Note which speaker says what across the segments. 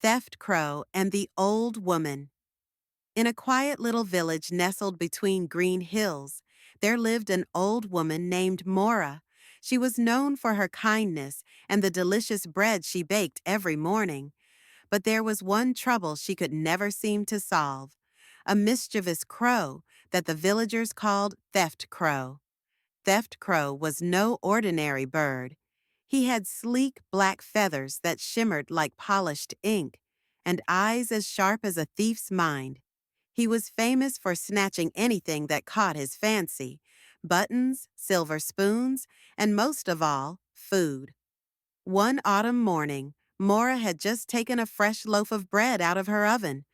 Speaker 1: Theftcrow and the Old Woman. In a quiet little village nestled between green hills, there lived an old woman named Mora. She was known for her kindness and the delicious bread she baked every morning. But there was one trouble she could never seem to solve: a mischievous crow that the villagers called Theftcrow. Theftcrow was no ordinary bird. He had sleek black feathers that shimmered like polished ink, and eyes as sharp as a thief's mind. He was famous for snatching anything that caught his fancy: buttons, silver spoons, and most of all, food. One autumn morning, Mora had just taken a fresh loaf of bread out of her oven.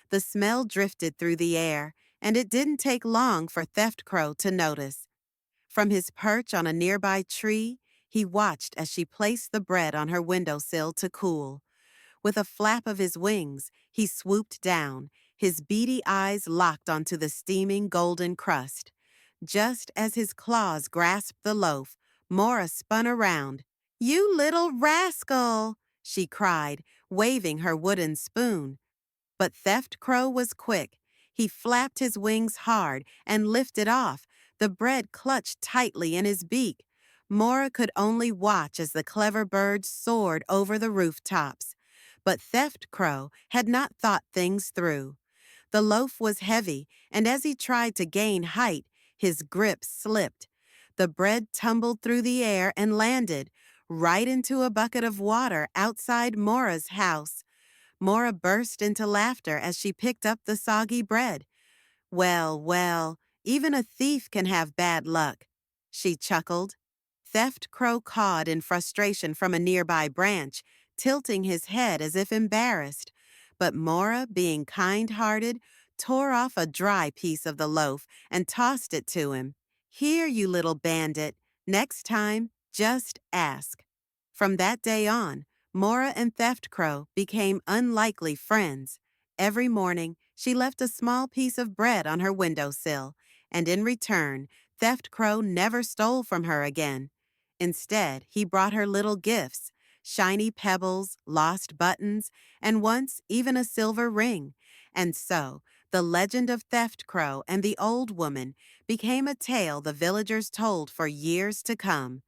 Speaker 1: The smell drifted through the air, and it didn't take long for Theftcrow to notice. From his perch on a nearby tree, he watched as she placed the bread on her windowsill to cool. With a flap of his wings, he swooped down, his beady eyes locked onto the steaming golden crust. Just as his claws grasped the loaf, Mora spun around. "You little rascal!" she cried, waving her wooden spoon. But Theftcrow was quick. He flapped his wings hard and lifted off, the bread clutched tightly in his beak. Mora could only watch as the clever bird soared over the rooftops. But Theftcrow had not thought things through. The loaf was heavy, and as he tried to gain height, his grip slipped. The bread tumbled through the air and landed right into a bucket of water outside Mora's house. Mora burst into laughter as she picked up the soggy bread. "Well, well, even a thief can have bad luck," she chuckled. Theftcrow cawed in frustration from a nearby branch, tilting his head as if embarrassed. But Mora, being kind-hearted, tore off a dry piece of the loaf and tossed it to him. "Here, you little bandit. Next time, just ask." From that day on, Mora and Theftcrow became unlikely friends. Every morning, she left a small piece of bread on her windowsill, and in return, Theftcrow never stole from her again. Instead, he brought her little gifts: shiny pebbles, lost buttons, and once even a silver ring. And so, the legend of Theftcrow and the Old Woman became a tale the villagers told for years to come.